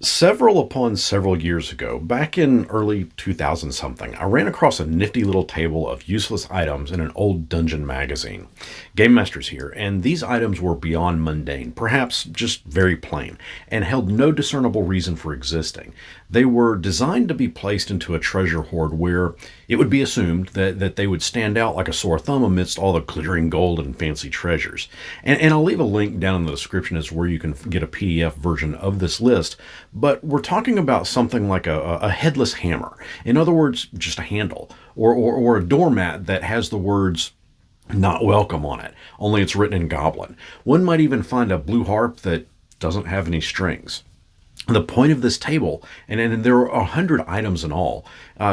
Several upon several years ago, back in early 2000 something, I ran across a nifty little table of useless items in an old dungeon magazine. GameMasters here, and these items were beyond mundane, perhaps just very plain, and held no discernible reason for existing. They were designed to be placed into a treasure hoard where it would be assumed that they would stand out like a sore thumb amidst all the glittering gold and fancy treasures. And I'll leave a link down in the description as where you can get a PDF version of this list. But we're talking about something like a headless hammer. In other words, just a handle. Or a doormat that has the words "not welcome" on it, only it's written in Goblin. One might even find a blue harp that doesn't have any strings. The point of this table, and there are 100 items in all,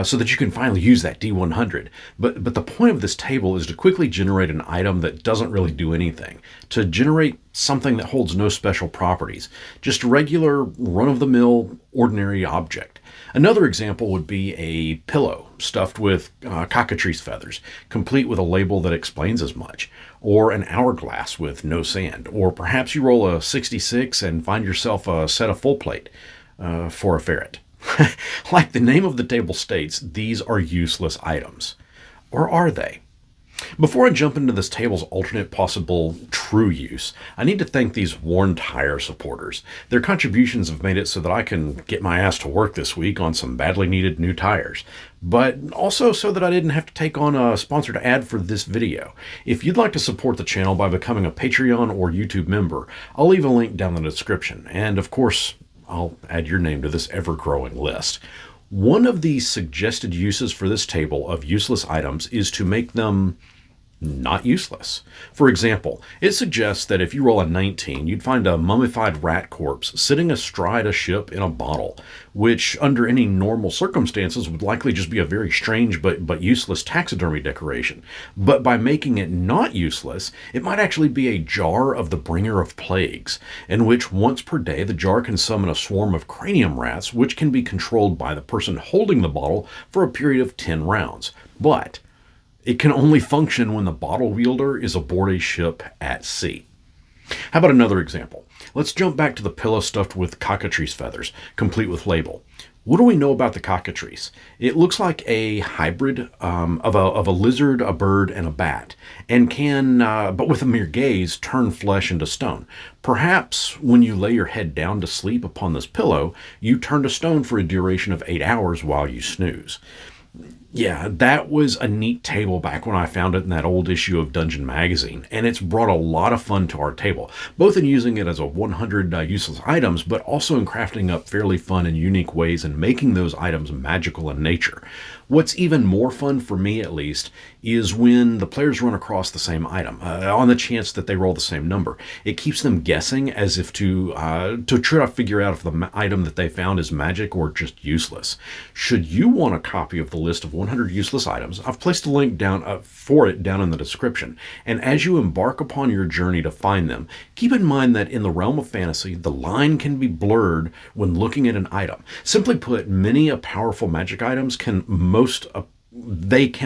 so that you can finally use that D100. But the point of this table is to quickly generate an item that doesn't really do anything, to generate something that holds no special properties, just a regular, run-of-the-mill, ordinary object. Another example would be a pillow stuffed with cockatrice feathers, complete with a label that explains as much, or an hourglass with no sand, or perhaps you roll a 66 and find yourself a set of full plate for a ferret. Like the name of the table states, these are useless items. Or are they? Before I jump into this table's alternate possible true use, I need to thank these worn tire supporters. Their contributions have made it so that I can get my ass to work this week on some badly needed new tires, but also so that I didn't have to take on a sponsored ad for this video. If you'd like to support the channel by becoming a Patreon or YouTube member, I'll leave a link down in the description, and of course, I'll add your name to this ever-growing list. One of the suggested uses for this table of useless items is to make them not useless. For example, it suggests that if you roll a 19, you'd find a mummified rat corpse sitting astride a ship in a bottle, which under any normal circumstances would likely just be a very strange but useless taxidermy decoration. But by making it not useless, it might actually be a jar of the bringer of plagues, in which once per day the jar can summon a swarm of cranium rats, which can be controlled by the person holding the bottle for a period of 10 rounds. But it can only function when the bottle wielder is aboard a ship at sea. How about another example? Let's jump back to the pillow stuffed with cockatrice feathers, complete with label. What do we know about the cockatrice? It looks like a hybrid of a lizard, a bird, and a bat, and can, but with a mere gaze, turn flesh into stone. Perhaps when you lay your head down to sleep upon this pillow, you turn to stone for a duration of 8 hours while you snooze. Yeah, that was a neat table back when I found it in that old issue of Dungeon Magazine, and it's brought a lot of fun to our table, both in using it as a 100 useless items, but also in crafting up fairly fun and unique ways and making those items magical in nature. What's even more fun, for me at least, is when the players run across the same item, on the chance that they roll the same number. It keeps them guessing as if to try to figure out if the item that they found is magic or just useless. Should you want a copy of the list of 100 useless items, I've placed a link down for it down in the description. And as you embark upon your journey to find them, keep in mind that in the realm of fantasy, the line can be blurred when looking at an item. Simply put, many a powerful magic items can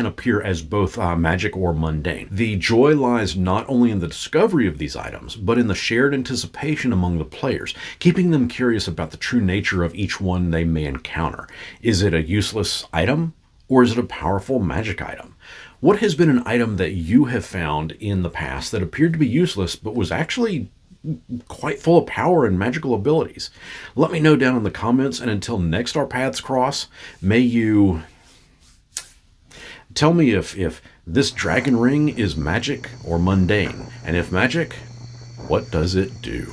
appear as both magic or mundane. The joy lies not only in the discovery of these items, but in the shared anticipation among the players, keeping them curious about the true nature of each one they may encounter. Is it a useless item, or is it a powerful magic item? What has been an item that you have found in the past that appeared to be useless, but was actually quite full of power and magical abilities? Let me know down in the comments, and until next our paths cross, may you tell me if this dragon ring is magic or mundane, and if magic, what does it do?